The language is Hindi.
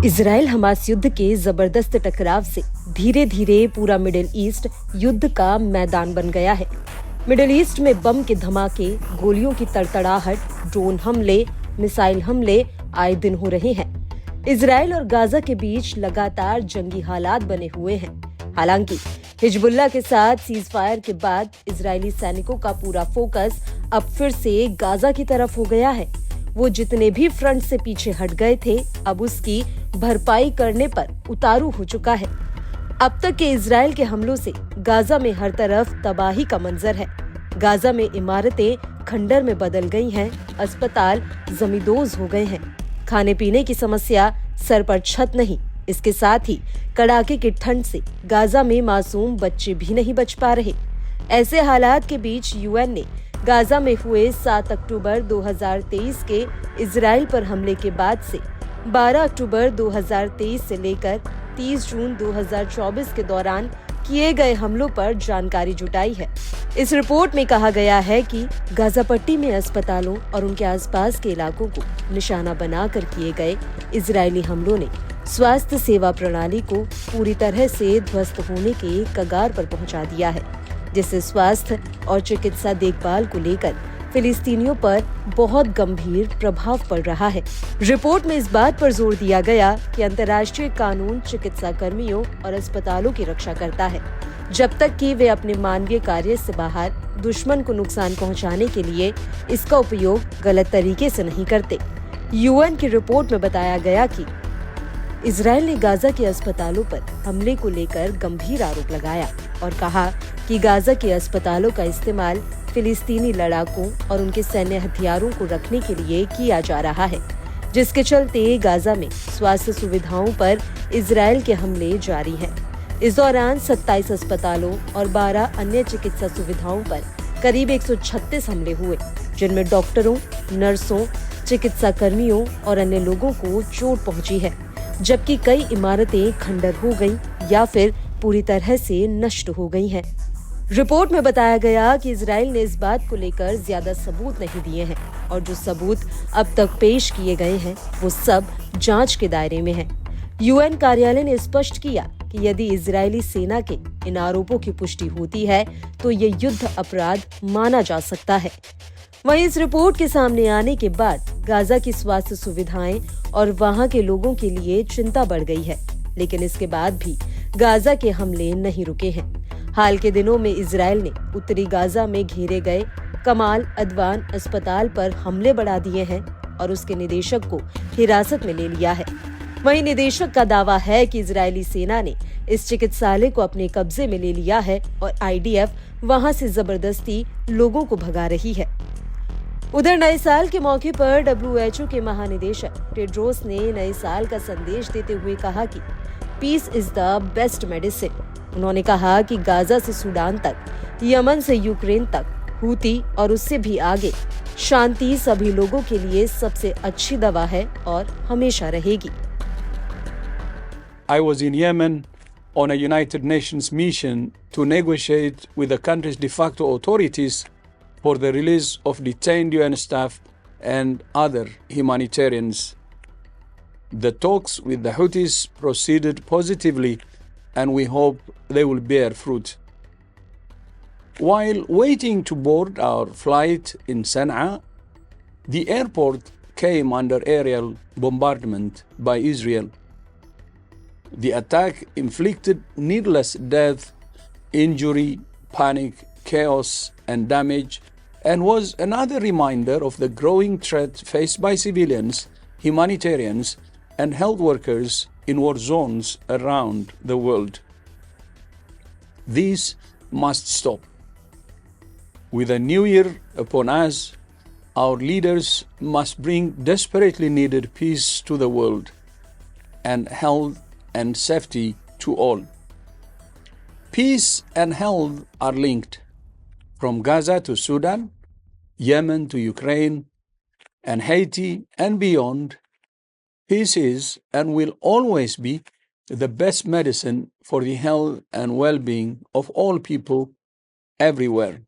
इजराइल हमास युद्ध के जबरदस्त टकराव से धीरे धीरे पूरा मिडिल ईस्ट युद्ध का मैदान बन गया है। मिडिल ईस्ट में बम के धमाके, गोलियों की तड़तड़ाहट, ड्रोन हमले, मिसाइल हमले आए दिन हो रहे हैं। इजराइल और गाजा के बीच लगातार जंगी हालात बने हुए हैं। हालांकि हिजबुल्लाह के साथ सीज फायर के बाद इजरायली सैनिकों का पूरा फोकस अब फिर से गाजा की तरफ हो गया है। वो जितने भी फ्रंट से पीछे हट गए थे, अब उसकी भरपाई करने पर उतारू हो चुका है। अब तक के इजराइल के हमलों से गाजा में हर तरफ तबाही का मंजर है। गाजा में इमारतें खंडर में बदल गई हैं, अस्पताल जमींदोज हो गए हैं। खाने पीने की समस्या, सर पर छत नहीं। इसके साथ ही कड़ाके की ठंड से गाजा में मासूम बच्चे भी नहीं बच पा रहे। ऐसे हालात के बीच यूएन ने गाजा में हुए 7 अक्टूबर 2023 के इजराइल पर हमले के बाद से 12 अक्टूबर 2023 से लेकर 30 जून 2024 के दौरान किए गए हमलों पर जानकारी जुटाई है। इस रिपोर्ट में कहा गया है कि गाजा पट्टी में अस्पतालों और उनके आसपास के इलाकों को निशाना बनाकर किए गए इजरायली हमलों ने स्वास्थ्य सेवा प्रणाली को पूरी तरह से ध्वस्त होने के कगार पर पहुंचा दिया है, जिससे स्वास्थ्य और चिकित्सा देखभाल को लेकर फिलिस्तीनियों पर बहुत गंभीर प्रभाव पड़ रहा है। रिपोर्ट में इस बात पर जोर दिया गया कि अंतर्राष्ट्रीय कानून चिकित्सा कर्मियों और अस्पतालों की रक्षा करता है, जब तक कि वे अपने मानवीय कार्य से बाहर दुश्मन को नुकसान पहुंचाने के लिए इसका उपयोग गलत तरीके से नहीं करते। यूएन की रिपोर्ट में बताया गया कि इजराइल ने गाजा के अस्पतालों पर हमले को लेकर गंभीर आरोप लगाया और कहा कि गाजा के अस्पतालों का इस्तेमाल फिलिस्तीनी लड़ाकों और उनके सैन्य हथियारों को रखने के लिए किया जा रहा है, जिसके चलते गाजा में स्वास्थ्य सुविधाओं पर इजराइल के हमले जारी हैं। इस दौरान 27 अस्पतालों और 12 अन्य चिकित्सा सुविधाओं पर करीब 136 हमले हुए, जिनमें डॉक्टरों, नर्सों, चिकित्सा कर्मियों और अन्य लोगों को चोट पहुंची है, जबकि कई इमारतें खंडर हो गईं या फिर पूरी तरह से नष्ट हो गई हैं। रिपोर्ट में बताया गया कि इजराइल ने इस बात को लेकर ज्यादा सबूत नहीं दिए हैं और जो सबूत अब तक पेश किए गए हैं वो सब जांच के दायरे में हैं। यूएन कार्यालय ने स्पष्ट किया कि यदि इजरायली सेना के इन आरोपों की पुष्टि होती है तो ये युद्ध अपराध माना जा सकता है। वहीं इस रिपोर्ट के सामने आने के बाद गाजा की स्वास्थ्य सुविधाएं और वहां के लोगों के लिए चिंता बढ़ गई है, लेकिन इसके बाद भी गाजा के हमले नहीं रुके हैं। हाल के दिनों में इजराइल ने उत्तरी गाजा में घेरे गए कमाल अदवान अस्पताल पर हमले बढ़ा दिए हैं और उसके निदेशक को हिरासत में ले लिया है। वहीं निदेशक का दावा है कि इजरायली सेना ने इस चिकित्सालय को अपने कब्जे में ले लिया है और आईडीएफ वहां से जबरदस्ती लोगों को भगा रही है। उधर नए साल के मौके पर WHO के महानिदेशक टेड्रोस ने नए साल का संदेश देते हुए कहा कि peace is the best medicine. उन्होंने कहा कि गाजा से सूडान तक, यमन से यूक्रेन तक, हूती और उससे भी आगे, शांति सभी लोगों के लिए सबसे अच्छी दवा है और हमेशा रहेगी। I was in Yemen on a United Nations mission to negotiate with the country's de facto authorities for the release of detained UN staff and other humanitarians. The talks with the Houthis proceeded positively, and we hope they will bear fruit. While waiting to board our flight in Sana'a, the airport came under aerial bombardment by Israel. The attack inflicted needless death, injury, panic, chaos, and damage, and was another reminder of the growing threat faced by civilians, humanitarians, and health workers in war zones around the world. This must stop. With a new year upon us, our leaders must bring desperately needed peace to the world and health and safety to all. Peace and health are linked. From Gaza to Sudan, Yemen to Ukraine, and Haiti and beyond, peace is and will always be the best medicine for the health and well-being of all people everywhere.